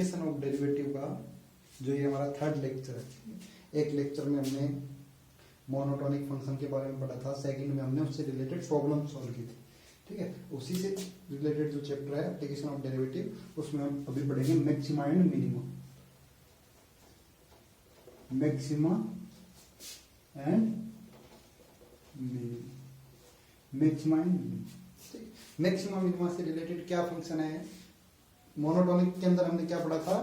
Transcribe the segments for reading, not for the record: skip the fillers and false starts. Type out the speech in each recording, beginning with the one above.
Of derivative का जो ये हमारा थर्ड लेक्चर है। एक लेक्चर में हमने मोनोटोनिक फंक्शन के बारे में पढ़ा था, सेकंड में हमने उससे रिलेटेड प्रॉब्लम सॉल्व की थी। ठीक है, उसी से रिलेटेड जो चैप्टर है एप्लीकेशन ऑफ डेरिवेटिव, उसमें हम अभी पढ़ेंगे maxima and minima. Maxima and minima, maxima and minima. Maxima minima से रिलेटेड क्या फंक्शन है? मोनोटोनिक के अंदर हमने क्या पढ़ा था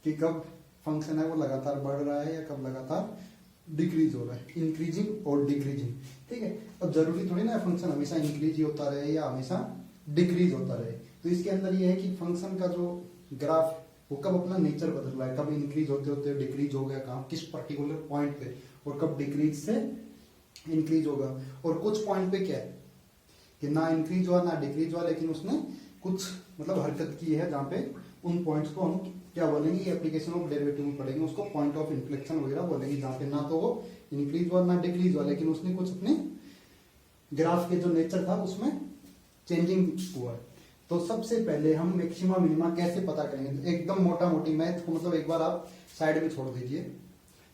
कि कब फंक्शन है वो लगातार बढ़ रहा है या कब लगातार डिक्रीज हो रहा है, इंक्रीजिंग और डिक्रीजिंग। ठीक है, अब जरूरी थोड़ी ना फंक्शन हमेशा इंक्रीज ही होता रहे या हमेशा डिक्रीज होता रहे। तो इसके अंदर ये है कि फंक्शन का जो ग्राफ वो कब अपना नेचर बदल रहा है, कब इंक्रीज होते होते डिक्रीज हो गया, कहाँ किस पर्टिकुलर पॉइंट पे, और कब डिक्रीज से इंक्रीज होगा। और कुछ पॉइंट पे क्या है कि ना इंक्रीज हुआ ना डिक्रीज हुआ, लेकिन उसने कुछ मतलब हरकत की है, जहाँ पे उन पॉइंट्स को हम क्या बोलेंगे, एप्लीकेशन ऑफ डेरिवेटिव में पढ़ेंगे, उसको पॉइंट ऑफ इन्फ्लेक्शन वगैरह बोलेंगे, जहाँ पे ना तो वो इंक्रीज हुआ ना डिक्रीज हुआ, लेकिन उसने कुछ अपने ग्राफ के जो नेचर था उसमें चेंजिंग हुआ। तो सबसे पहले हम मैक्सिमा मिनिमा कैसे पता करेंगे, तो एकदम मोटा मोटी मैथ को मतलब एक बार आप साइड में छोड़ दीजिए।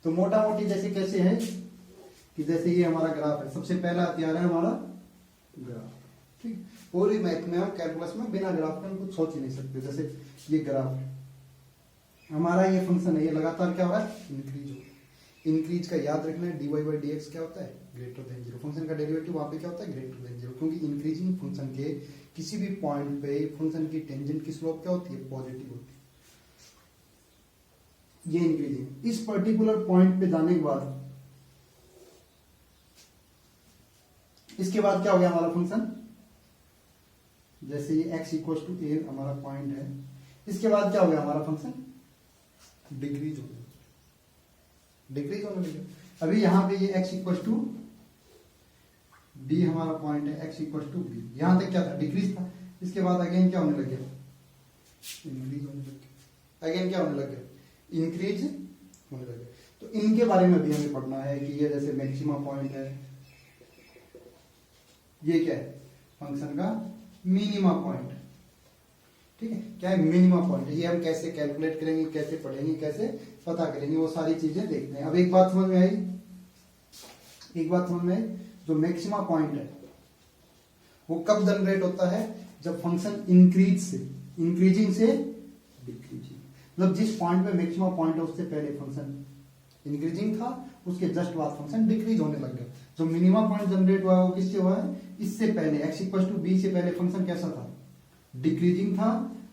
तो मोटा मोटी जैसे कैसे है कि जैसे ये हमारा ग्राफ है, सबसे पहला हथियार है हमारा ग्राफ। ठीक, पूरी मैथ में हम कैलकुलस में बिना ग्राफ के हम कुछ सोच ही नहीं सकते। जैसे ये ग्राफ है हमारा, ये फंक्शन है, ये लगातार क्या हो रहा है, इंक्रीज हो रहा है। इंक्रीज का याद रखना है, dy बाई डी एक्स क्या होता है, ग्रेटर देन जीरो। फंक्शन का डेरिवेटिव वहां पे क्या होता है, ग्रेटर देन जीरो, क्योंकि इंक्रीजिंग फंक्शन के किसी भी पॉइंट पे फंक्शन की टेंजेंट की स्लोप क्या होती है, पॉजिटिव होती है। ये इंक्रीजिंग इस पर्टिकुलर पॉइंट पे जाने के बाद, इसके बाद क्या हो गया हमारा फंक्शन, जैसे ये x इक्वल टू ए हमारा पॉइंट है, इसके बाद क्या हो गया हमारा फंक्शन, डिक्रीज हो गया, डिक्रीज होने लगे। अभी यहां पे ये x इक्वल टू बी हमारा पॉइंट है, x इक्वल टू बी, यहां तक क्या था, डिक्रीज था। इसके बाद अगेन क्या होने लग गया, इंक्रीज होने लग गया। अगेन क्या होने लग गया, इंक्रीज होने लग गया। तो इनके बारे में भी हमें पढ़ना है कि ये जैसे मैक्सिमा पॉइंट है, ये क्या है, फंक्शन का मिनिमा पॉइंट। ठीक है, क्या है, मिनिमा पॉइंट। ये हम कैसे कैलकुलेट करेंगे, कैसे पढ़ेंगे, कैसे पता करेंगे, वो सारी चीजें देखते हैं। अब एक बात समझ में आई, एक बात समझ में आई, जो मैक्सिमा पॉइंट है वो कब जनरेट होता है, जब फंक्शन इंक्रीज से, इंक्रीजिंग से डिक्रीजिंग, मतलब जिस पॉइंट पे मैक्सिमा पॉइंट है उससे पहले फंक्शन इंक्रीजिंग था, उसके जस्ट बाद फंक्शन डिक्रीज होने लग गया। जो मिनिमा पॉइंट जनरेट हुआ है वो किससे हुआ है, इससे पहले x इक्वल टू बी से पहले फंक्शन कैसा था, डिक्रीजिंग था,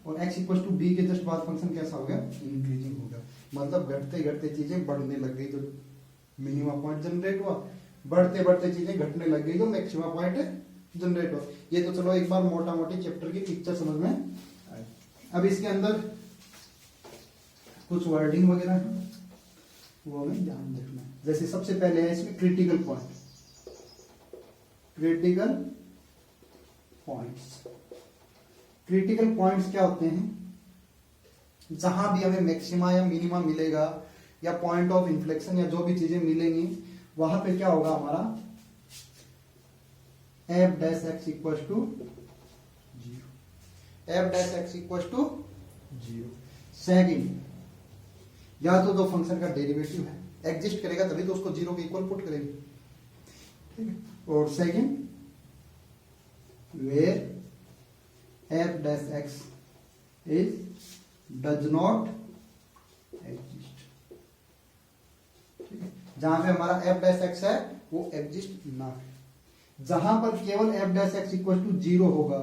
और x इक्वल टू बी के जस्ट बाद फंक्शन कैसा हो गया, इंक्रीजिंग हो गया। मतलब घटते घटते चीजें बढ़ने लग गई, तो मिनिमा पॉइंट जनरेट हुआ, बढ़ते बढ़ते चीजें घटने लग गई, तो मैक्सिमा पॉइंट जनरेट हुआ। ये तो चलो एक बार मोटा मोटी चैप्टर की पिक्चर समझ में आई। अब इसके अंदर कुछ वर्डिंग वगैरह है वो हमें ध्यान रखना है। जैसे सबसे पहले है इसमें critical point, critical points. Critical points क्या होते हैं, जहां भी हमें मैक्सिमा या मिनिमा मिलेगा या पॉइंट ऑफ इन्फ्लेक्शन या जो भी चीजें मिलेंगी, वहां पे क्या होगा हमारा f dash x equal to zero, f dash x equal to zero. Second, या तो दो फंक्शन का डेरिवेटिव है, एग्जिस्ट करेगा तभी तो उसको जीरो के इक्वल पुट करेंगे। ठीक है, और second where f dash x is does not exist। ठीक है, जहां पे हमारा f dash x है वो एग्जिस्ट ना है। जहां पर केवल f dash x equal to zero होगा,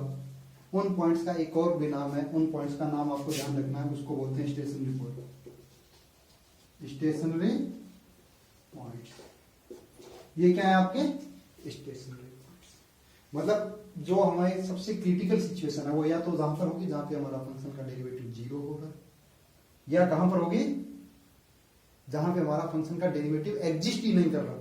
उन पॉइंट्स का एक और भी नाम है, उन पॉइंट्स का नाम आपको ध्यान रखना है, उसको बोलते हैं स्टेशनरी पॉइंट। स्टेशनरी पॉइंट, ये क्या है आपके स्टेशनरी पॉइंट्स। मतलब जो हमारी सबसे क्रिटिकल सिचुएशन है वो या तो जहां पर होगी जहां पे हमारा फंक्शन का डेरिवेटिव जीरो होगा, या कहां पर होगी, जहां पे हमारा फंक्शन का डेरिवेटिव एग्जिस्ट ही नहीं कर रहा।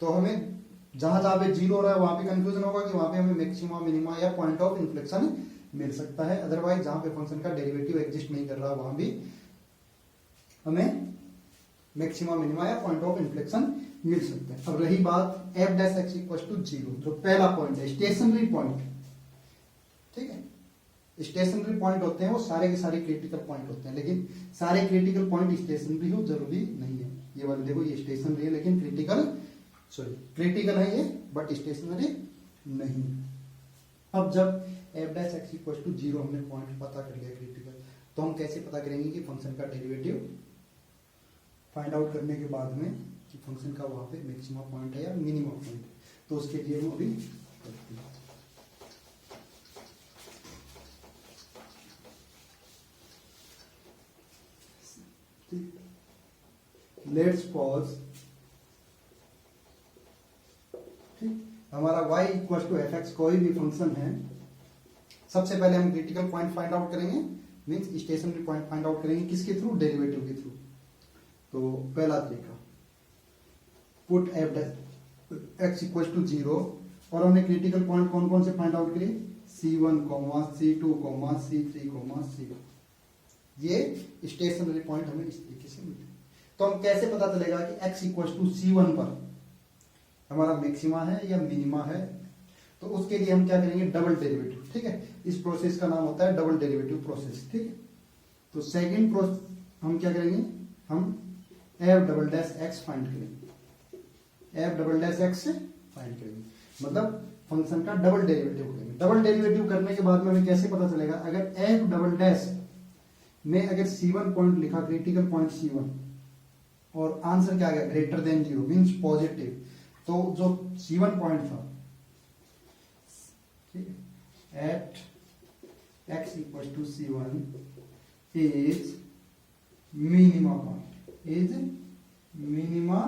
तो हमें जहां जहां पे जीरो हो रहा है वहां पे कंफ्यूजन होगा कि वहां पे हमें मैक्सिमा मिनिमा या पॉइंट ऑफ इन्फ्लेक्शन मिल सकता है। अदरवाइज जहां पे फंक्शन का डेरिवेटिव एग्जिस्ट नहीं कर रहा वहां भी हमें मैक्सिमा मिनिमा या पॉइंट ऑफ इन्फ्लेक्शन मिल सकते हैं। अब रही बात f dash x equal to zero, जो पहला पॉइंट है स्टेशनरी पॉइंट। ठीक है, स्टेशनरी पॉइंट होते हैं वो सारे के सारे क्रिटिकल पॉइंट होते हैं, लेकिन सारे क्रिटिकल पॉइंट स्टेशनरी हो जरूरी नहीं है। ये वाले देखो ये स्टेशनरी है लेकिन क्रिटिकल है ये, बट स्टेशनरी नहीं। अब जब f dash x equal to 0 हमने पॉइंट पता कर लिया क्रिटिकल, तो हम कैसे पता करेंगे कि फंक्शन का डेरिवेटिव फाइंड आउट करने के बाद में कि फंक्शन का वहां पे मैक्सिमम पॉइंट है या मिनिमम पॉइंट है। तो उसके लिए हम अभी करते हैं। लेट्स पॉज, ठीक, हमारा y equal to f x कोई भी फंक्शन है। सबसे पहले हम क्रिटिकल पॉइंट फाइंड आउट करेंगे, means stationary point find out करेंगे किसके थ्रू, डेरिवेटिव के थ्रू। तो पहला तरीका, put f x equal to 0 और हमने क्रिटिकल पॉइंट कौन कौन से फाइंड आउट किए, C1, C2, C3, C4। ये स्टेशनरी पॉइंट हमें इस तरीके से मिलते हैं। तो हम कैसे पता चलेगा कि x इक्वल टू C1 पर हमारा मैक्सिमा है या मिनिमा है। तो उसके लिए हम क्या करेंगे, डबल डेरिवेटिव, ठीक है। इस प्रोसेस का नाम होता है डबल डेरिवेटिव प्रोसेस, ठीक है। तो सेकंड प्रोसेस हम क्या करेंगे, हम F double dash X find करेंगे, F double dash X find करेंगे, मतलब फंक्शन का डबल डेरिवेटिव करेंगे। डबल डेरिवेटिव करने के बाद में हमें कैसे पता चलेगा, अगर एफ डबल डैश में अगर C1 पॉइंट लिखा, क्रिटिकल पॉइंट C1, और आंसर क्या आ गया, ग्रेटर देन 0 मींस पॉजिटिव, तो जो C1 पॉइंट था, ठीक है, at x equal to C1 is minima point, is minima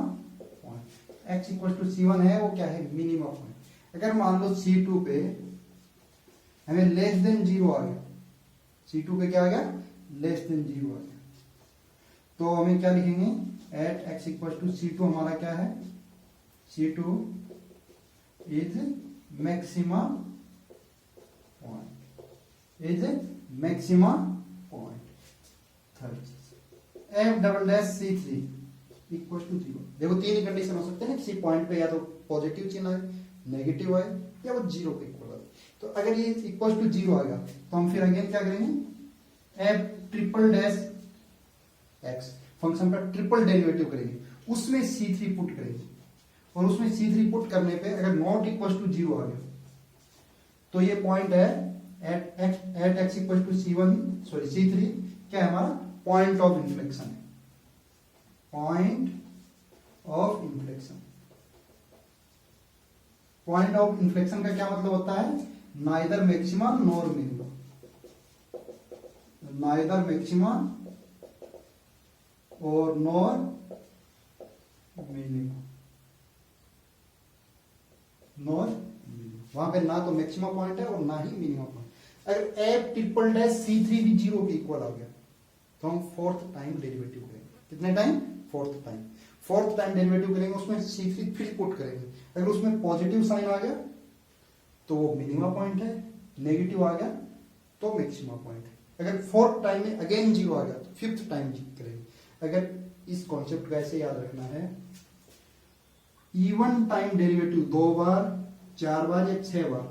point. x equal to C1 है, वो क्या है, मिनिमा पॉइंट। अगर मान लो C2 पे हमें लेस देन 0 आ गया, C2 पे क्या आ गया, लेस देन 0 आ गया, तो हमें क्या लिखेंगे, eight x equal to C2 हमारा क्या है, C2 is maxima point, is maxima point. Third चीज, F double dash C3 equal to 0। देखो तीन ही कंडीशन हो सकते हैं, किसी पॉइंट पे या तो पॉजिटिव चिन्ह है, नेगेटिव है, या वो 0 के इक्वल है। तो अगर ये इक्वल टू 0 आ गया तो हम फिर अगेन क्या करेंगे, F triple dash x, function का ट्रिपल डेरिवेटिव करेंगे, उसमें C3 पुट करेंगे, और उसमें C3 पुट करने पे अगर नॉट इक्वल टू 0 आ गया तो ये पॉइंट है at x equal to C3 क्या है, हमारा पॉइंट ऑफ इन्फ्लेक्शन है, point of inflection. Point of inflection का क्या मतलब होता है, neither maxima nor minima, neither maxima और नॉर मिनिमा, नॉर मिनिमा, वहां पे ना तो मैक्सिमा पॉइंट है और ना ही मिनिमा पॉइंट। अगर एफ ट्रिपल डैश C3 भी 0 के इक्वल आ गया तो हम फोर्थ टाइम डेरिवेटिव करेंगे, कितने time, fourth time. Fourth time derivative करेंगे, उसमें C3 फिर पुट करेंगे, अगर उसमें पॉजिटिव साइन आ गया तो वो मिनिमा पॉइंट है, नेगेटिव आ गया तो मैक्सिमा पॉइंट है। अगर फोर्थ टाइम में अगेन 0 आ गया तो फिफ्थ टाइम करेंगे। अगर इस कॉन्सेप्ट को ऐसे याद रखना है, इवन टाइम डेरिवेटिव 2 बार, 4 बार या 6 बार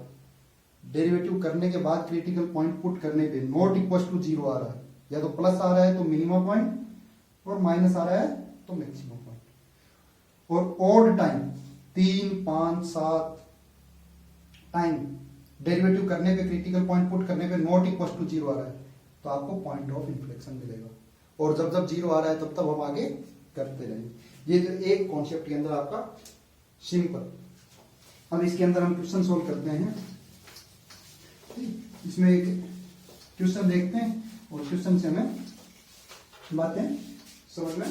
डेरिवेटिव करने के बाद क्रिटिकल पॉइंट पुट करने पे नॉट इक्वल टू 0 आ रहा है, या तो प्लस आ रहा है तो मिनिमा पॉइंट और माइनस आ रहा है तो मैक्सिमम पॉइंट। और ऑड टाइम 3, 5, 7 टाइम डेरिवेटिव करने पे क्रिटिकल पॉइंट पुट करने पे नॉट इक्वल टू 0 आ रहा है तो आपको पॉइंट ऑफ इन्फ्लेक्शन मिलेगा, और जब जब 0 आ रहा है तब तब हम आगे करते रहेंगे। ये जो एक कॉन्सेप्ट के अंदर आपका सिंपल। अब इसके अंदर हम क्वेश्चन सोल्व करते हैं, इसमें एक क्वेश्चन देखते हैं और क्वेश्चन से हमें बातें समझ में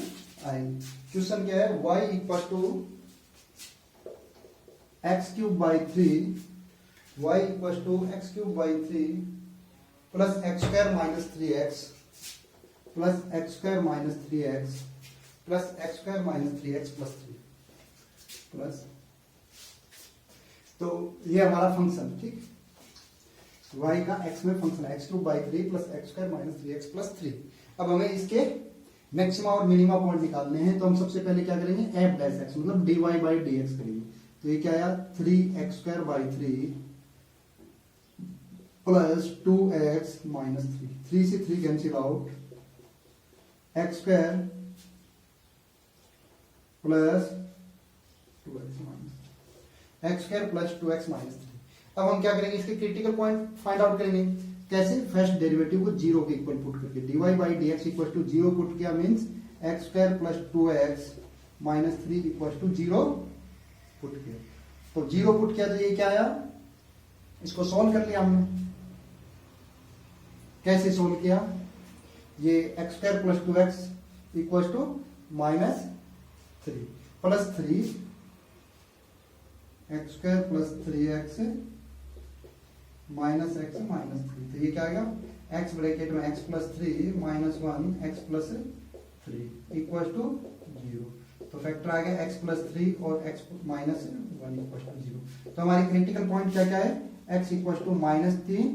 आएंगी। क्वेश्चन क्या है, y equal to x cube by 3, y equal to x cube by 3 plus x square minus 3x plus x square minus 3x plus x square minus 3x plus 3 plus, तो ये हमारा फंक्शन, ठीक, y का x में function है, x cube by 3 plus x square minus 3x plus 3। अब हमें इसके मैक्सिमा और मिनिमा पॉइंट निकालने हैं, तो हम सबसे पहले क्या करेंगे, एफ डैश एक्स मतलब dy बाई dx करेंगे। तो ये क्या आया, 3x square by 3 plus 2x minus 3 से 3 cancel out, x square plus 2x minus x square plus 2x minus 3। अब हम क्या करेंगे, इसके क्रिटिकल पॉइंट फाइंड आउट करेंगे। कैसे? फर्स्ट डेरिवेटिव को जीरो के इक्वल पुट करके, dy by d x equal to zero put किया, means x square plus 2x minus 3 equal to zero put किया। तो जीरो पुट किया तो ये क्या आया, इसको सोल्व कर लिया हमने। कैसे सोल्व किया, ये x square plus 2x equal to minus 3 plus 3 x square plus 3x minus x minus 3। तो ये क्या आएगा, x ब्रैकेट में x plus 3 minus 1 x plus 3 equal to 0। तो फैक्टर आ गया x प्लस 3 और x माइनस 1 इक्वल टू 0। तो हमारी क्रिटिकल पॉइंट क्या क्या है, x equal to minus 3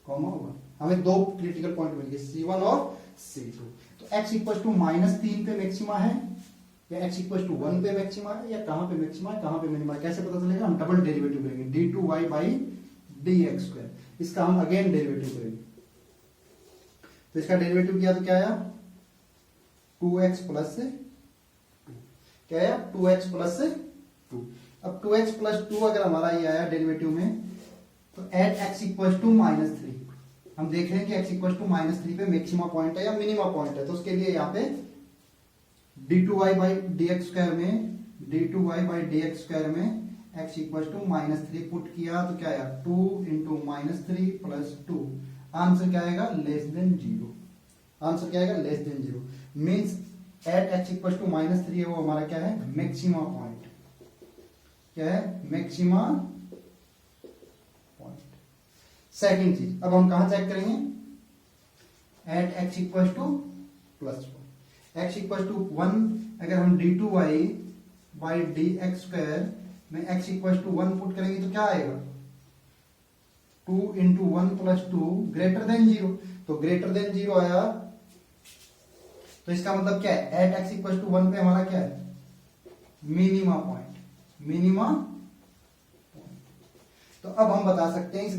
comma 1। हमें दो क्रिटिकल पॉइंट मिल गए, C1 और C2। तो x इक्वल टू माइनस 3 पे मैक्सिमा है, या x इक्वल टू 1 पे मैक्सिमा है, या कहां पे मैक्सिमा है कहां पे मिनिमा है, कैसे पता चलेगा, हम डबल डेरिवेटिव लेंगे, d2y बाई dx स्क्वायर। इसका हम अगेन डेरिवेटिव करेंगे। तो इसका डेरिवेटिव किया तो क्या आया, 2x प्लस 2। क्या आया, 2x प्लस 2। अब 2x प्लस 2 अगर हमारा ये आया डेरिवेटिव में, तो at x equal to minus 3 हम देख रहे हैं कि x इक्वल टू माइनस 3 पे मैक्सिमा पॉइंट है या मिनिमा पॉइंट है। तो उसके लिए यहाँ पे d2y बाई dx स्क्वायर में, d2y बाई dx स्क्वायर में x equal to minus 3 put किया तो क्या आया, 2 इंटू माइनस 3 प्लस 2। आंसर क्या आएगा, लेस देन 0। आंसर क्या आएगा, less than 0। Means at x equal to minus 3 है, वो हमारा क्या है, मैक्सिमा पॉइंट। क्या है, मैक्सिमा पॉइंट। सेकेंड चीज, अब हम कहां चेक करेंगे, at x equal to plus 1, x equal to 1। अगर हम d2y बाई dx स्क्वायर में x इक्वल टू 1 पुट करेंगे तो क्या आएगा, 2 इंटू 1 प्लस 2 ग्रेटर देन 0। तो ग्रेटर देन 0 आया, तो इसका मतलब क्या है, एट x इक्वल टू 1 पे हमारा क्या है, मिनिमा पॉइंट। Minima point. तो अब हम बता सकते हैं इस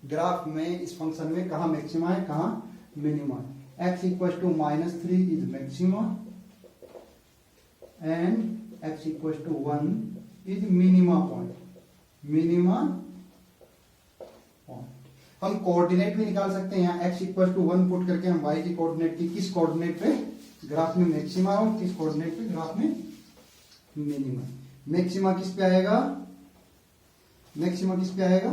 ग्राफ में इस फंक्शन में कहां मैक्सिमा है कहां मिनिमा है। x equal to minus 3 is maxima and x equal to 1 is minima point. Minima point. हम कोऑर्डिनेट भी निकाल सकते हैं, यहाँ x इक्वल टू 1 पुट करके हम y की कोऑर्डिनेट की किस कोऑर्डिनेट पे ग्राफ में मैक्सिमा और किस कोऑर्डिनेट पे ग्राफ में मिनिमा। मैक्सिमा किस पे आएगा, मैक्सिमा किस पे आएगा,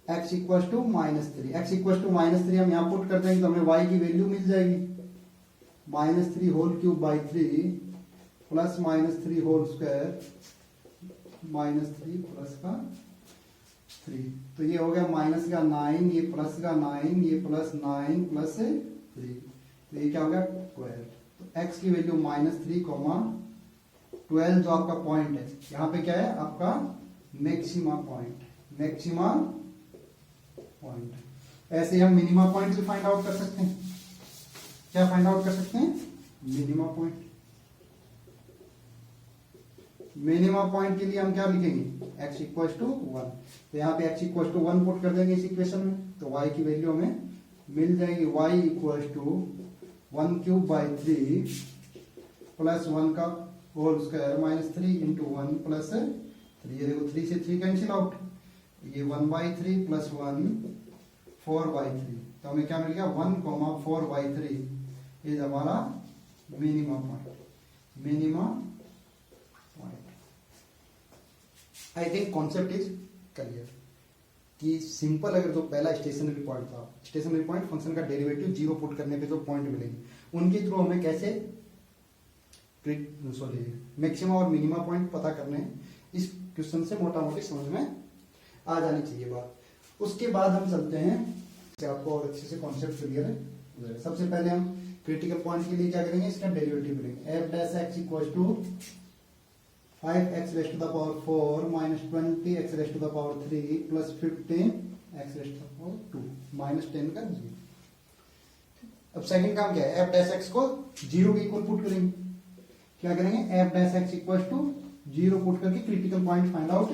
x equal to minus 3। X equal to minus 3 हम यहां पुट कर देंगे तो हमें y की वैल्यू मिल जाएगी, minus 3 whole cube by 3 plus minus 3 whole square minus 3 plus का 3। तो ये हो गया माइनस का 9, ये प्लस का 9, ये प्लस 9 प्लस 3, तो ये क्या हो गया 12। तो x की वैल्यू माइनस 3 12 जो आपका पॉइंट है, यहाँ पे क्या है आपका मैक्सिमा पॉइंट। Maxima point. ऐसे ही हम मिनिमा पॉइंट भी फाइंड आउट कर सकते हैं। क्या फाइंड आउट कर सकते हैं, मिनिमा पॉइंट। मिनिमा पॉइंट के लिए हम क्या लिखेंगे, x इक्वल टू 1। तो यहाँ पे x इक्वल टू 1 पुट कर देंगे इस इक्वेशन में, तो y की वैल्यू हमें मिल जाएगी, y equal to 1 cube by 3 plus 1 का whole square minus 3 into 1 plus 3। ये देखो 3 से 3 कैंसिल आउट, ये 1 बाई 3 प्लस 1 4 बाई 3। तो हमें क्या मिल गया 1 4 बाई 3 इज हमारा minima point. Minima point. I think concept is clear कि सिंपल अगर जो पहला स्टेशनरी पॉइंट था, स्टेशनरी पॉइंट फंक्शन का डेरिवेटिव 0 पुट करने पे जो पॉइंट मिलेंगे उनके थ्रू हमें कैसे मैक्सिमा और मिनिमा पॉइंट पता करने हैं, इस क्वेश्चन से मोटा मोटी समझ में आ जानी चाहिए बात। उसके बाद हम चलते हैं, आपको और अच्छे से कॉन्सेप्ट क्लियर है। सबसे पहले हम क्रिटिकल पॉइंट के लिए क्या करेंगे, इसका डेरिवेटिव करेंगे। F dash x equal to 5x raise to the power 4 minus 20x raise to the power 3 plus 15x raise to the power 2 minus 10 का 0। अब सेकंड काम क्या है, एफ डैश एक्स को 0 के इक्वल पुट करेंगे। क्या करेंगे, f dash x equal to 0 put करके क्रिटिकल पॉइंट फाइंड आउट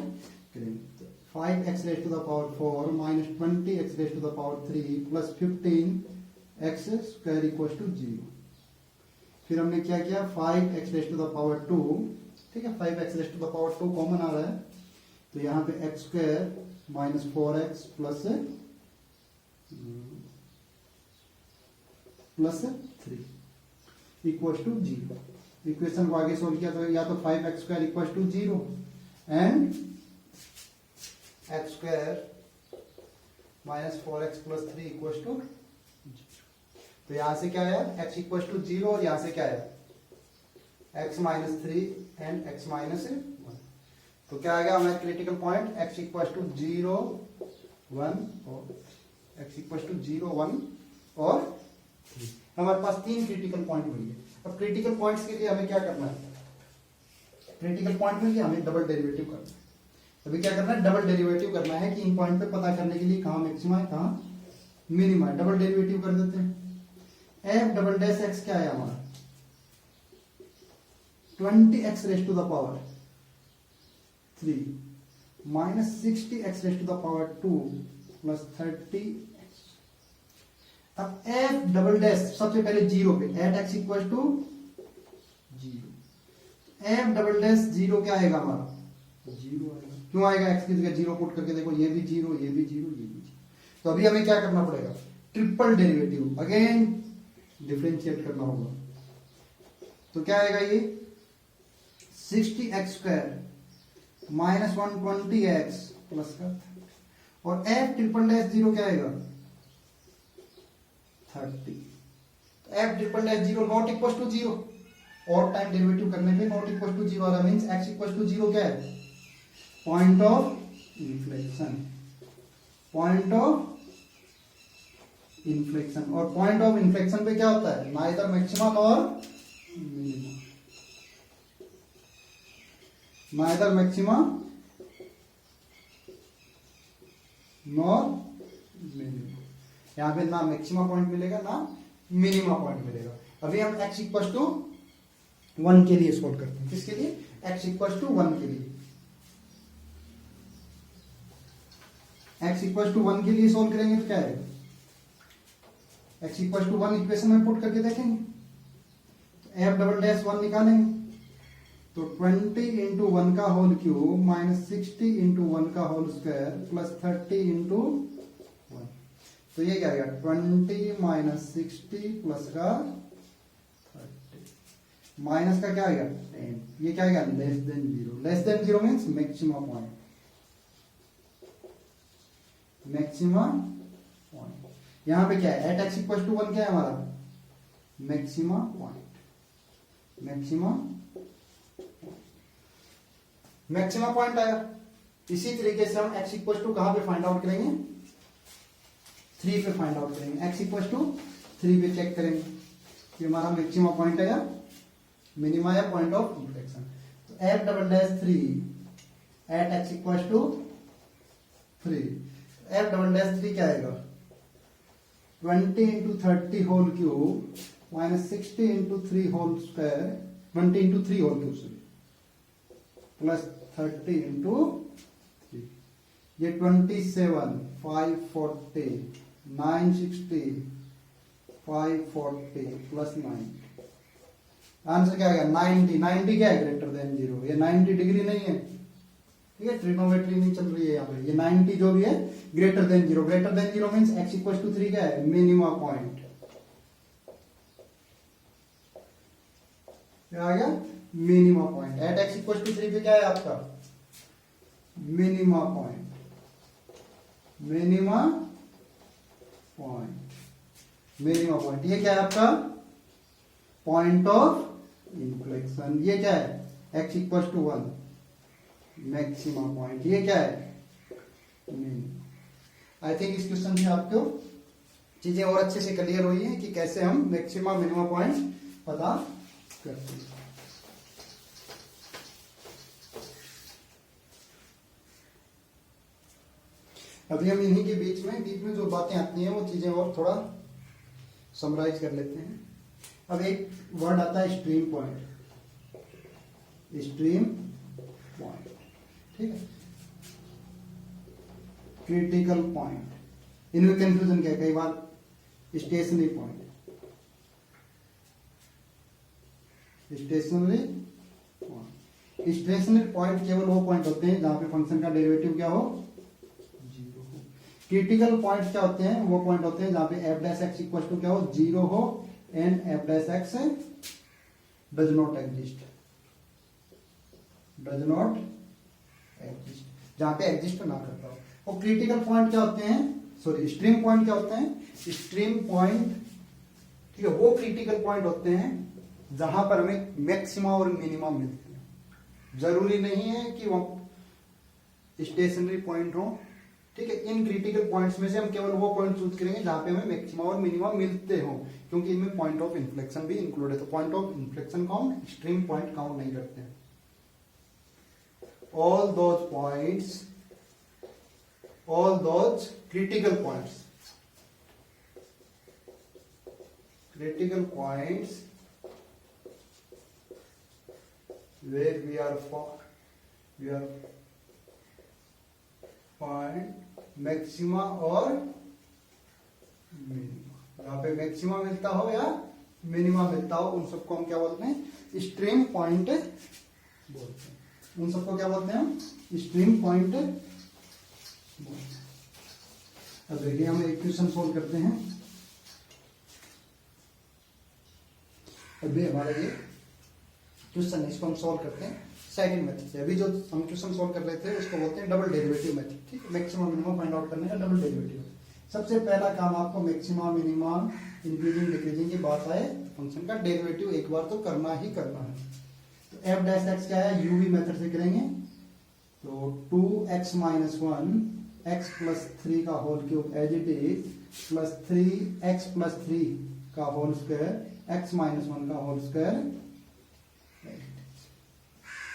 करेंगे। 5x raise to the power 4 minus 20x raise to the power 3 plus 15x square equal to 0। फिर हमने क्या किया, 5x raise to the power 2, ठीक है, 5x raise to the power 2 common आ रहा है, तो यहाँ पे x square minus 4x plus 3 equal to 0। Equation को आगे सोल्व किया तो या तो 5x square equal to 0 and x square minus 4x plus 3 equal to, तो यहां से क्या आया, x इक्वल टू 0 और यहां से क्या आया x minus 3 and x minus 1। तो क्या आ गया हमारा critical point, x equal to 0 1 और x इक्वल टू 0 1 और 3। हमारे पास 3 क्रिटिकल पॉइंट मिल गए। अब क्रिटिकल पॉइंट्स के लिए हमें क्या करना है, क्रिटिकल पॉइंट मिल गया, हमें डबल डेरिवेटिव करना है। अभी क्या करना है, डबल डेरिवेटिव करना है कि इन पॉइंट पे पता करने के लिए कहां मैक्सिमा है कहां मिनिमा है। डबल डेरिवेटिव कर देते हैं। एफ डबल डैश एक्स क्या है हमारा 20x raise to the power 3 minus 60x raise to the power 2 plus 30x। अब एफ डबल डैश सबसे पहले 0 पे at x equal to 0। F double dash 0 क्या आएगा हमारा 0 आएगा। क्यों आएगा, x की जगह 0 पुट करके देखो, ये भी 0 ये भी 0 ये भी 0। तो अभी हमें क्या करना पड़ेगा, ट्रिपल डेरिवेटिव अगेन डिफरेंशिएट करना होगा। तो क्या आएगा ये 60x square minus 120x plus का, और f ट्रिपल डैश 0 क्या आएगा 30। f triple dash 0 not equal to 0, और टाइम डेरिवेटिव करने पे नॉट इक्वल टू 0 आ रहा, मींस x इक्वल टू 0 क्या है, point of inflection, point of inflection. और पॉइंट ऑफ इन्फ्लेक्शन पे क्या होता है, neither maxima nor minima, neither maxima nor minima. यहां पे ना मैक्सिमा पॉइंट मिलेगा ना मिनिमा पॉइंट मिलेगा। अभी हम x इक्वल टू 1 के लिए सोल्व करते हैं। किसके लिए, x इक्वल टू 1 के लिए। x इक्वल टू 1 के लिए सोल्व करेंगे तो क्या है, x इक्वल टू 1 इक्वेशन में पुट करके देखेंगे, f डबल डैश 1 निकालेंगे तो 20 इंटू 1 का होल क्यूब माइनस 60 इंटू 1 का होल स्क्वायर प्लस 30 इंटू 1। तो ये क्या आएगा 20 माइनस 60 प्लस का 30 माइनस का क्या आएगा 10। ये क्या आएगा less than 0। Less than 0 means maxima point, maxima point. यहां पे क्या है, एट x इक्वल टू 1 क्या है हमारा maxima point, maxima maxima point आया। इसी तरीके से हम x इक्वल टू कहां पे फाइंड आउट करेंगे 3 पे फाइंड आउट करेंगे। x इक्वल टू 3 पे चेक करेंगे कि हमारा मैक्सिमा पॉइंट है या मिनिमा या पॉइंट ऑफ इन्फ्लेक्शन। तो f double dash 3 at x equal to 3, f double dash 3 क्या आएगा 20 into 30 whole cube minus 60 into 3 whole square 20 into 3 whole cube plus 30 into 3। ये 27 540 960 540 प्लस 9, आंसर क्या आएगा 90। 90 क्या है ग्रेटर देन 0, ये 90 डिग्री नहीं है, ठीक है, ट्रिग्नोमेट्री नहीं चल रही है यहाँ पे। ये 90 जो भी है greater than 0, greater than 0 means x equal to 3 क्या है मिनिमा पॉइंट। क्या आ गया minima point. At x equal to 3 पे क्या है आपका minima point, minima point, minima point. ये क्या है आपका पॉइंट ऑफ इन्फ्लेक्शन। ये क्या है x equal to 1 maxima point. ये क्या है आई थिंक इस क्वेश्चन से आपको चीजें और अच्छे से क्लियर हुई है कि कैसे हम मैक्सिमा मिनिमा पॉइंट पता करते हैं। अभी हम इन्हीं के बीच में जो बातें आती हैं वो चीजें और थोड़ा समराइज कर लेते हैं। अब एक वर्ड आता है स्ट्रीम पॉइंट, स्ट्रीम पॉइंट, ठीक है। Critical point. इनमें कंफ्यूजन क्या है, कई बार stationary point, stationary point, stationary point केवल वो पॉइंट होते हैं जहां पे फंक्शन का डेरिवेटिव क्या हो, जीरो हो। क्रिटिकल पॉइंट क्या होते हैं, वो पॉइंट होते हैं जहां पे f dash x equal to क्या हो, जीरो हो, and f dash x does not exist, does not exist, जहां पे एग्जिस्ट ना करता हो। और क्रिटिकल पॉइंट क्या होते हैं, सॉरी स्ट्रीम पॉइंट क्या होते हैं, स्ट्रीम पॉइंट, ठीक है, वो क्रिटिकल पॉइंट होते हैं जहां पर हमें मैक्सिमा और मिनिमा मिलते हैं। जरूरी नहीं है कि वो स्टेशनरी पॉइंट हो, ठीक है। इन क्रिटिकल पॉइंट्स में से हम केवल वो पॉइंट चूज करेंगे जहां पे हमें मैक्सिमा और मिनिमा मिलते हो, क्योंकि इनमें पॉइंट ऑफ इन्फ्लेक्शन भी इंक्लूड है। तो पॉइंट ऑफ इन्फ्लेक्शन को हम स्ट्रीम पॉइंट काउंट नहीं करते हैं। all those critical points where we are find maxima और मिनिमा, यहाँ पे मैक्सिमा मिलता हो या मिनिमा मिलता हो, उन सबको हम क्या बोलते हैं, स्ट्रीम पॉइंट बोलते हैं। उन सबको क्या बोलते हैं, स्ट्रीम पॉइंट बोलते हैं। अब देखिए हम एक क्वेश्चन सोल्व करते हैं। अभी हमारा ये क्वेश्चन है, इसको हम सोल्व करते हैं सेकंड मेथड से। अभी जो हम क्वेश्चन सोल्व कर रहे थे उसको बोलते हैं डबल डेरिवेटिव मेथड, ठीक है। मैक्सिमम मिनिमम फाइंड आउट करने का डबल डेरिवेटिव। सबसे पहला काम आपको मैक्सिमम मिनिमम इंक्रीजिंग डिक्रीजिंग की बात आए, फंक्शन का डेरिवेटिव एक बार तो करना ही करना है। तो एफ डैश एक्स क्या है, यूवी मेथड से करेंगे। तो 2x माइनस 1 x प्लस 3 का whole cube as it is plus 3x plus 3 का होल स्क्वायर x माइनस 1 का होल स्क्वायर।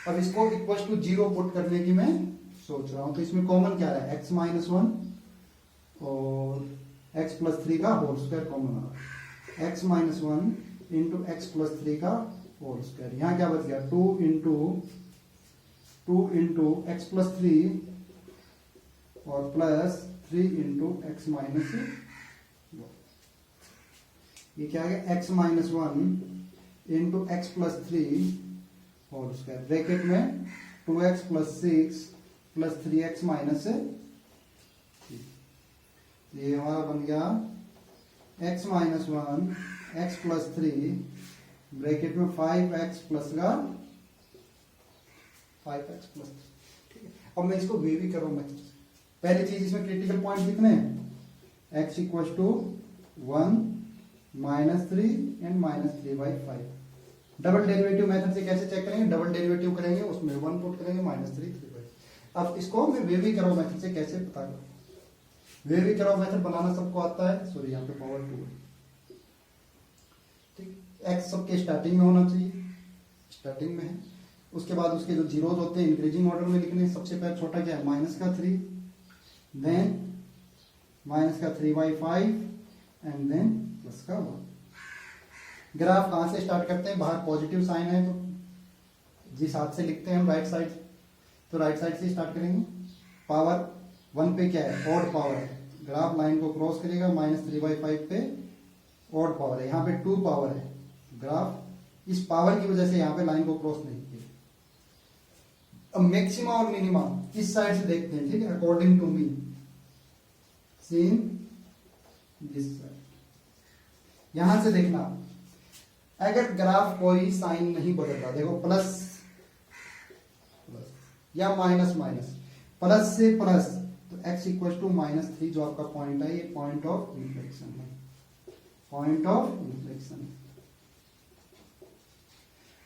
अब इसको इक्वल टू 0 पुट करने की मैं सोच रहा हूं। तो इसमें कॉमन क्या है, x माइनस 1 और x प्लस 3 का होल स्क्वायर कॉमन आ रहा है। x minus 1 into x plus 3 का होल स्क्वायर। यहां क्या बच गया, 2 इंटू एक्स प्लस 3 और प्लस 3 इंटू एक्स माइनस 1। ये क्या है, x minus 1 into x plus 3 whole square, bracket में 2x plus 6 plus 3x minus 3। ये हमारा बन गया x minus 1 x plus 3 bracket में 5x प्लस का 5x प्लस 3, ठीक है। अब मैं इसको वे भी कर रहा हूं। पहली चीज इसमें क्रिटिकल पॉइंट कितने हैं, x equal to 1 minus 3 and minus 3/5। Double derivative method से कैसे चेक करेंगे, डबल डेरिवेटिव करेंगे, उसमें 1 पुट करेंगे, माइनस 3 3/5। अब इसको मैं वे भी करो मेथड से कैसे पता करूं, वे भी करो मेथड बनाना सबको आता है। सॉरी यहाँ पे पावर 2 है, ठीक। एक्स सबके स्टार्टिंग में होना चाहिए, स्टार्टिंग में है। उसके बाद उसके जो जीरोज होते हैं इंक्रीजिंग ऑर्डर में लिखने। सबसे पहले छोटा क्या है, माइनस का 3, देन माइनस का 3/5 एंड देन प्लस का 1। ग्राफ कहां से स्टार्ट करते हैं, बाहर पॉजिटिव साइन है तो जिस हाथ से लिखते हैं हम राइट साइड, तो राइट साइड से स्टार्ट करेंगे। पावर 1 पे क्या है, ऑड पावर है, ग्राफ लाइन को क्रॉस करेगा। माइनस 3/5 पे ऑड पावर है, यहाँ पे 2 पावर है, ग्राफ इस पावर की वजह से यहाँ पे लाइन को क्रॉस नहीं किया। अब मैक्सिमा और मिनिमा इस साइड से देखते हैं, ठीक है, according to me seen this side. यहां से देखना, अगर ग्राफ कोई साइन नहीं बदल रहा, देखो प्लस या माइनस माइनस, प्लस से प्लस, तो x इक्वल टू -3 जो आपका पॉइंट है, ये पॉइंट ऑफ इन्फ्लेक्शन है, पॉइंट ऑफ इन्फ्लेक्शन।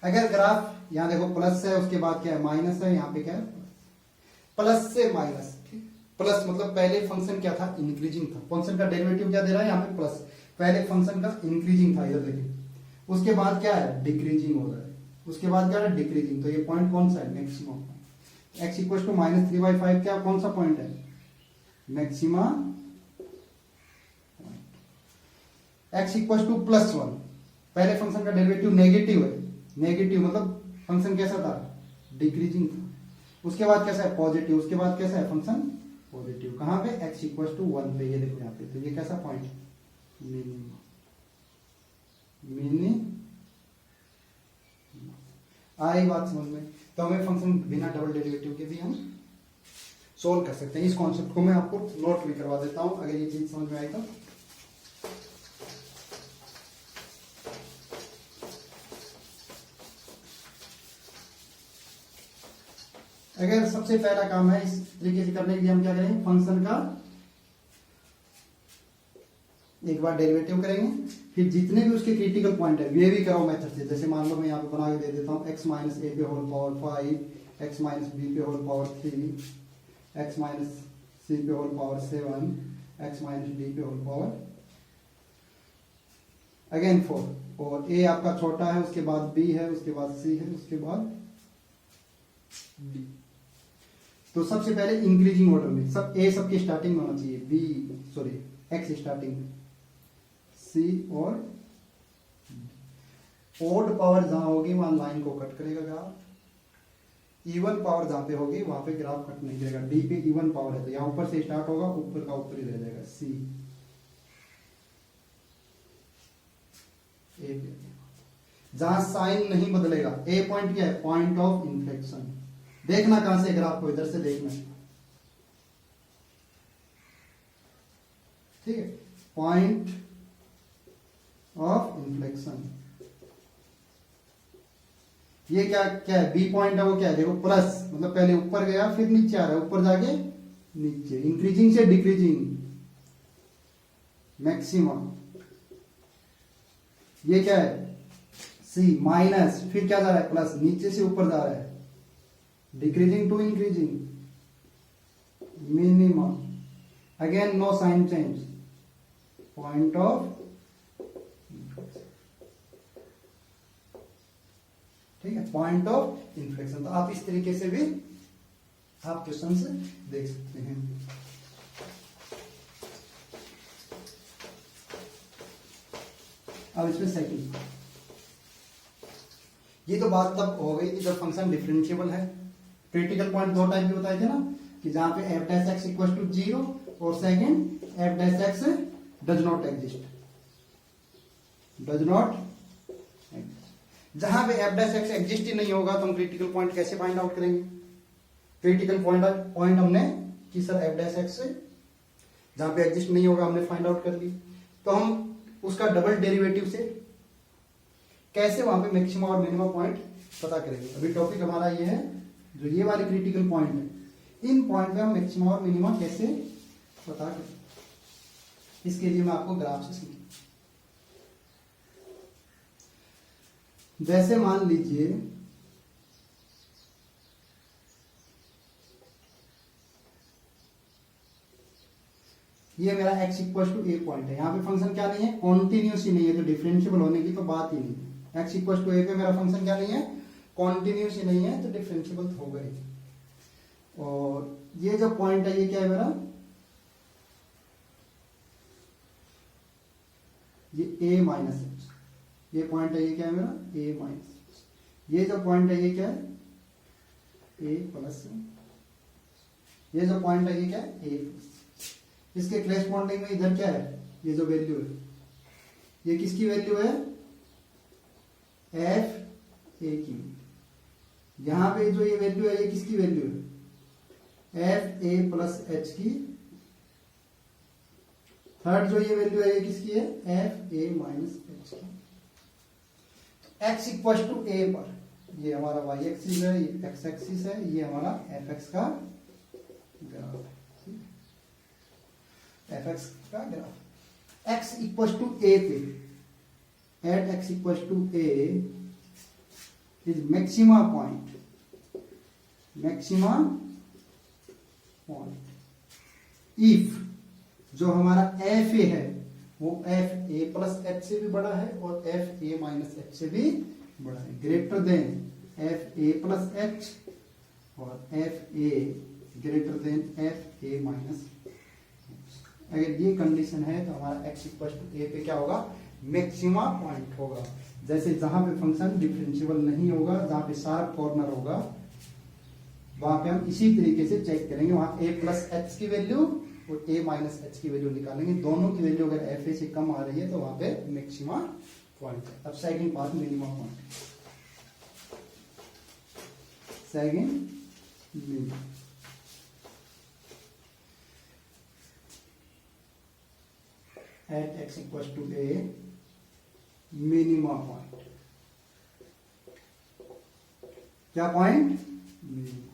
अगर ग्राफ यहां देखो प्लस है, उसके बाद क्या है, माइनस है, यहाँ पे क्या है, प्लस से माइनस, ठीक। प्लस मतलब पहले फंक्शन क्या था, इंक्रीजिंग था। फंक्शन का डेरिवेटिव क्या दे रहा है, यहाँ पे प्लस, पहले फंक्शन का इंक्रीजिंग था, इधर देखिए। उसके बाद क्या है, डिक्रीजिंग हो रहा है, उसके बाद क्या है, डिक्रीजिंग। तो ये पॉइंट कौन सा है, मैक्सिमम। x इक्वल टू -3/5 क्या कौन सा पॉइंट है, maxima point. x equal to +1, पहले फंक्शन का डेरिवेटिव नेगेटिव है, नेगेटिव मतलब फंक्शन कैसा था, डिक्रीजिंग था। उसके बाद कैसा है, पॉजिटिव। उसके बाद कैसा है, फंक्शन पॉजिटिव। कहाँ पे? x इक्वल टू 1 पे, ये देखो यहाँ पे। तो ये कैसा पॉइंट? मिनिमम। आई बात समझ में? तो हमें फंक्शन बिना डबल डेरिवेटिव के भी हम सोल्व कर सकते हैं। इस कॉन्सेप्ट को मैं आपको नोट भी करवा देता हूं अगर ये चीज समझ में आए तो। अगर सबसे पहला काम है इस तरीके से करने के लिए, हम क्या करेंगे? फंक्शन का एक बार डेरिवेटिव करेंगे, फिर जितने भी उसके क्रिटिकल पॉइंट है वे भी करो मेथड से। जैसे मान लो मैं यहाँ पे बना के दे देता हूँ x माइनस ए पे whole power 5, x minus b पे whole power 3, x minus c पे whole power 7, x minus d पे होल पावर अगेन 4, और a आपका छोटा है, उसके बाद b है, उसके बाद c है, उसके बाद d। तो सबसे पहले इंक्रीजिंग ऑर्डर में सब a सबकी स्टार्टिंग में होना चाहिए, x स्टार्टिंग, C और ओड पावर जहां होगी वहां लाइन को कट करेगा ग्राफ। इवन पावर जहां पे होगी वहां पे ग्राफ कट नहीं करेगा। डी पे इवन पावर है तो यहां ऊपर से स्टार्ट होगा, ऊपर का ऊपर ही रह जाएगा C। ए जहां साइन नहीं बदलेगा, ए पॉइंट क्या है? Point of inflection. देखना कहां से ग्राफ को, इधर से देखना, ठीक है? Point of inflection. ये क्या क्या है? बी पॉइंट है, वो क्या है? देखो प्लस, मतलब पहले ऊपर गया फिर नीचे आ रहा है, ऊपर जाके नीचे, इंक्रीजिंग से डिक्रीजिंग, मैक्सिमम। ये क्या है? सी माइनस, फिर क्या जा रहा है? प्लस, नीचे से ऊपर जा रहा है, decreasing to increasing, minimum, again no sign change, point of, ठीक है? Point of inflection. तो आप इस तरीके से भी आप क्वेश्चन से देख सकते हैं। अब इसमें सेकंड, ये तो बात तब हो गई कि जब फंक्शन डिफरेंशिएबल है। क्रिटिकल पॉइंट दो टाइप के बताए थे ना, कि जहां पे f dash x equal to 0 और second f dash x does not exist, does not. जहां पे एफ डैश एक्स एग्जिस्ट ही नहीं होगा तो हम क्रिटिकल पॉइंट कैसे फाइंड आउट करेंगे? क्रिटिकल पॉइंट हमने कि सर एफ डैश एक्स जहां पे एग्जिस्ट नहीं होगा हमने फाइंड आउट कर ली, तो हम उसका डबल डेरिवेटिव से कैसे वहां पे मैक्सिमम और मिनिमम पॉइंट पता करेंगे। अभी टॉपिक हमारा ये है, जो ये वाले क्रिटिकल पॉइंट है, इन पॉइंट पे हम मैक्सिमम और मिनिमम कैसे पता करें, इसके लिए मैं आपको ग्राफ से समझाऊंगा। जैसे मान लीजिए ये मेरा x equal to a point है, यहाँ पे फंक्शन क्या नहीं है? कॉन्टिन्यूस ही नहीं है, तो डिफरेंशिएबल होने की तो बात ही नहीं है। x इक्वल टू ए पे मेरा फंक्शन क्या नहीं है? कॉन्टिन्यूस ही नहीं है, तो डिफरेंशिएबल तो होगा ही। और ये जो पॉइंट है ये क्या है मेरा? ये a माइनस एच, ये पॉइंट है, ये क्या है मेरा? a minus H. ये जो पॉइंट है ये क्या है? a प्लस, ये जो पॉइंट है ये क्या है? a plus. इसके करेस्पॉन्डिंग में इधर क्या है? ये जो वैल्यू है ये किसकी वैल्यू है? एफ ए की। यहां पे जो ये वैल्यू है ये किसकी वैल्यू है? एफ ए प्लस एच की। थर्ड जो ये वैल्यू है ये किसकी है? एफ ए माइनस एच की। एक्स इक्वल टू ए पर ये हमारा वाई एक्सिस है, ये एक्स एक्सिस है, ये हमारा एफ एक्स का ग्राफ है, एफ एक्स का graph. X equal to a पे, at x equal to a is maxima point, maxima point if जो हमारा एफ ए है वो एफ ए प्लस एच से भी बड़ा है और एफ ए माइनस एच से भी बड़ा है, greater than f a plus h और f a greater than f a minus. अगर ये कंडीशन है तो हमारा x इक्वल टू ए पे क्या होगा? मैक्सिमा पॉइंट होगा। जैसे जहां पे फंक्शन डिफरेंशिएबल नहीं होगा, जहां पे शार्प कॉर्नर होगा वहां पे हम इसी तरीके से चेक करेंगे, वहां a प्लस एच की वैल्यू और a माइनस एच की वैल्यू निकालेंगे, दोनों की वैल्यू अगर एफ ए से कम आ रही है तो वहां पे मैक्सिमा पॉइंट है। अब second part minimum point, second at x equal to a minimum point, क्या पॉइंट? मिनिमम।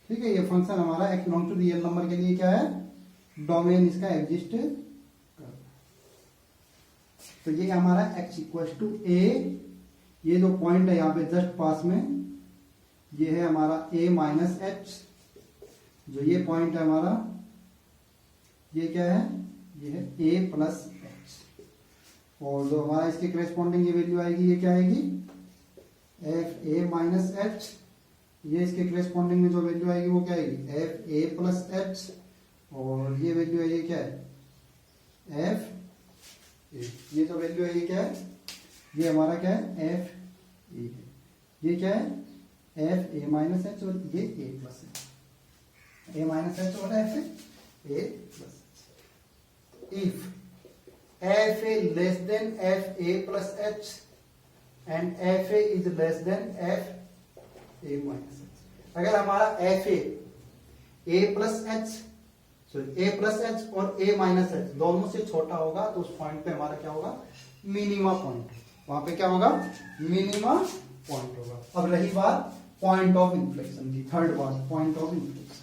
ठीक है, ये फंक्शन हमारा x belong to real number के लिए क्या है? डोमेन इसका एग्जिस्ट कर, तो ये हमारा एक्स इक्वल टू ए, ये जो पॉइंट है यहाँ पे जस्ट पास में, ये है हमारा a माइनस एच, जो ये पॉइंट है हमारा, ये क्या है? ये है a प्लस एच, और जो हमारा इसके करेस्पॉन्डिंग ये वैल्यू आएगी, ये क्या आएगी? एफ ए माइनस एच, ये इसके करेस्पॉन्डिंग में जो वैल्यू आएगी वो क्या आएगी? एफ ए प्लस एच, और ये वैल्यू है, ये क्या है? एफ ए, ये जो वैल्यू है ये क्या है? ये हमारा क्या है? एफ ए है, ये क्या है? एफ ए माइनस एच, और ये ए प्लस एच, ए माइनस एच और f a plus H. If f A less than f a plus H and F a is less than f a minus H, अगर हमारा F a plus H, sorry A plus h और ए minus H दोनों से छोटा होगा तो उस point पे हमारा क्या होगा? मिनिमा पॉइंट, वहां पे क्या होगा? मिनिमा पॉइंट होगा। अब रही बात पॉइंट ऑफ इन्फ्लेक्शन की, थर्ड बात point of inflection.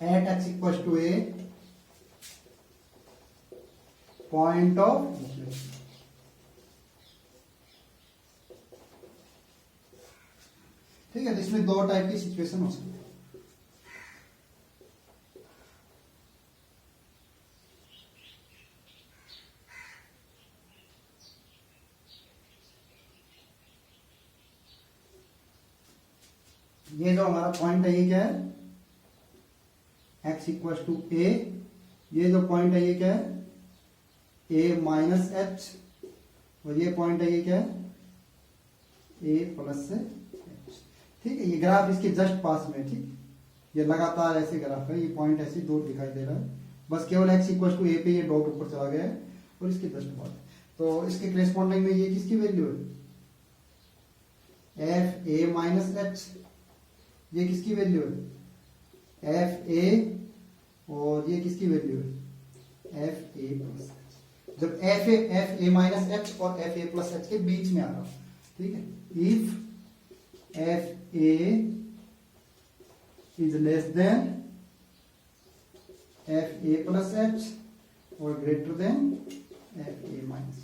At x equal to a point of inflection, ठीक है, तो इसमें दो टाइप की सिचुएशन हो सकती है। ये जो हमारा पॉइंट है ये क्या है? x इक्वल टू ए, ये जो पॉइंट है ये क्या है? a माइनस एच, और ये पॉइंट है ये क्या है? a प्लस एच, ठीक है। ये ग्राफ इसके जस्ट पास में, ठीक, ये लगातार ऐसे ग्राफ है, ये पॉइंट ऐसे डॉट दिखाई दे रहा है, बस केवल x इक्वल टू ए पे ये डॉट ऊपर चला गया है और इसके जस्ट पास, तो इसके करेस्पॉन्डिंग में ये किसकी वैल्यू है? एफ ए माइनस एच, ये किसकी वैल्यू है? एफ ए, और ये किसकी वैल्यू है? F a plus h. जब एफ ए माइनस एच और एफ ए प्लस एच के बीच में आ रहा, ठीक है, if f a is less than f a plus h और greater than f a minus h,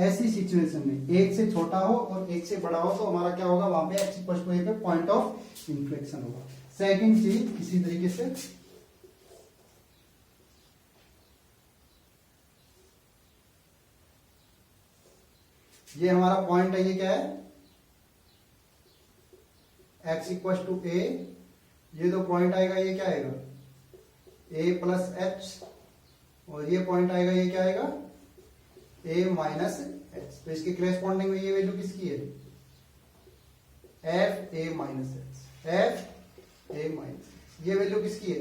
ऐसी सिचुएशन में एक से छोटा हो और एक से बड़ा हो तो हमारा क्या होगा? वहां पे एक्स इक्वल टू ए पे पॉइंट ऑफ इन्फ्लेक्शन होगा। सेकंड चीज इसी तरीके से, ये हमारा पॉइंट है, ये क्या है? एक्स इक्वल टू ए, ये जो पॉइंट आएगा ये क्या आएगा? ए प्लस एच, और ये पॉइंट आएगा ये क्या आएगा? ए माइनस एच, तो इसके करेस्पॉन्डिंग में ये वैल्यू किसकी है? F a minus H, F a minus, ये वैल्यू किसकी है?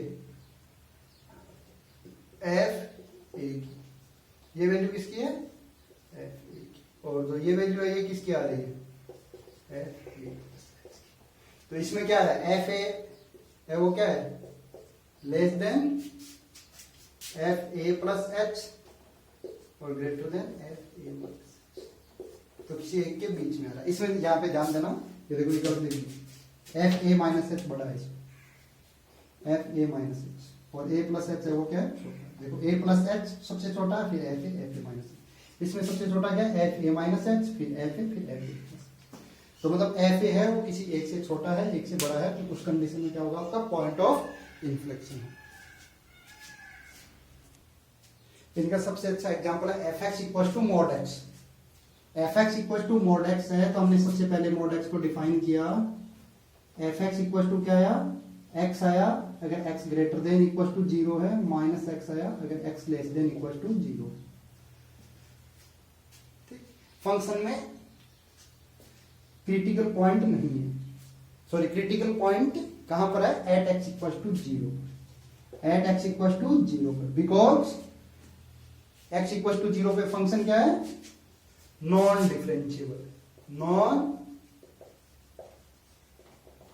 एफ ए की, ये वैल्यू किसकी है? एफ ए की, और जो ये वैल्यू है ये किसकी आ रही है? एफ ए प्लस एच की। तो इसमें क्या है? एफ ए है वो क्या है? Less than f a plus h और greater than f a minus h, तो किसी एक के बीच में आ रहा है। इसमें यहाँ पे ध्यान देना, ये देखो ये देखिए, एफ ए माइनस एच बड़ा है इसमें, एफ ए माइनस एच, और ए प्लस एच है वो क्या है? छोटा। देखो ए प्लस एच सबसे छोटा है, फिर एफ ए माइनस एच, इसमें सबसे छोटा क्या है? एफ ए माइनस एच, फिर एफ ए, फिर एफ ए प्लस। तो मतलब एफ ए है वो किसी एक से छोटा है, एक से बड़ा है, तो उस कंडीशन में क्या होगा? आपका पॉइंट ऑफ इन्फ्लेक्शन है। इनका सबसे अच्छा एग्जांपल है f x equal to mod x. F x equal to mod x है तो हमने सबसे पहले मॉड एक्स को डिफाइन किया। एफ एक्स इक्वल टू क्या आया, एक्स आया अगर x greater than equal to 0 है, माइनस एक्स आया अगर x less than equal to 0। Function में क्रिटिकल पॉइंट नहीं है, सॉरी क्रिटिकल पॉइंट कहां पर है, at x equal to 0, eight x equal to 0 पर, बिकॉज एक्स इक्वल टू 0 पे फंक्शन क्या है, नॉन डिफरेंशिएबल, नॉन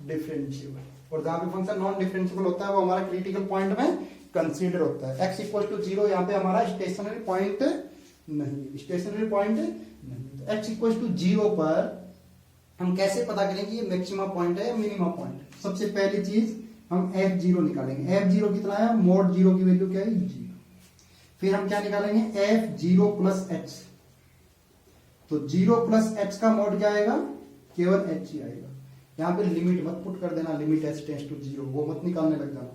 डिफरेंशिएबल। और जहां पे फंक्शन नॉन डिफरेंशिएबल होता है वो हमारा क्रिटिकल पॉइंट में कंसीडर होता है। एक्स इक्वल टू 0 यहां पे हमारा स्टेशनरी पॉइंट नहीं, स्टेशनरी पॉइंट नहीं। तो एक्स इक्वल टू 0 पर हम कैसे पता करेंगे ये मैक्सिमम पॉइंट है या मिनिमम पॉइंट है। सबसे पहली चीज हम f0 निकालेंगे। f0 कितना है, मोड 0 की वैल्यू क्या है, 0। फिर हम क्या निकालेंगे, f0 प्लस h। तो 0 प्लस h का मोड क्या आएगा, केवल h ही आएगा। यहां पे लिमिट मत पुट कर देना, लिमिट h टेंड्स टू 0, वो मत निकालने लग जाना।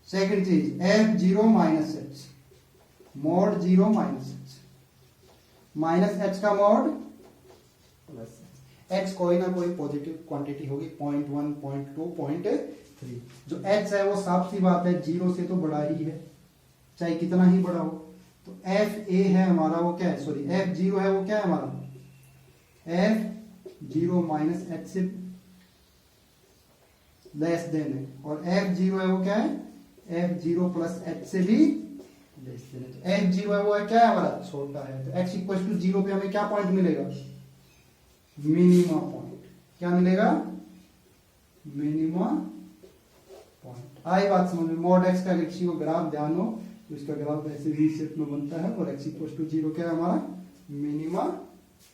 सेकंड चीज f0 minus h, mode 0 minus h, minus h का मोड प्लस h, कोई ना कोई पॉजिटिव क्वांटिटी होगी, 0.1, 0.2, 0.3। जो h है वो साफ सी बात है 0 से तो बड़ा ही है, चाहे कितना ही बड़ा हो। तो fa है हमारा वो क्या है, सॉरी f0 है वो क्या है हमारा, f0 माइनस h से लेस देन है, और f0 है वो क्या है, f0 प्लस h से भी लेस देन है। तो f0 है वो है क्या है हमारा, छोटा है। तो x इक्वल टू 0 पे हमें क्या पॉइंट मिलेगा, मिनिमम पॉइंट। क्या मिलेगा, मिनिमम पॉइंट। आई बात समझ में। मॉड एक्स का अगर किसी को ग्राफ ध्यान हो तो इसका ग्राफ ऐसे भी शेप में बनता है, और एक्स इक्वल टू 0 क्या है हमारा, मिनिमम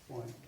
पॉइंट।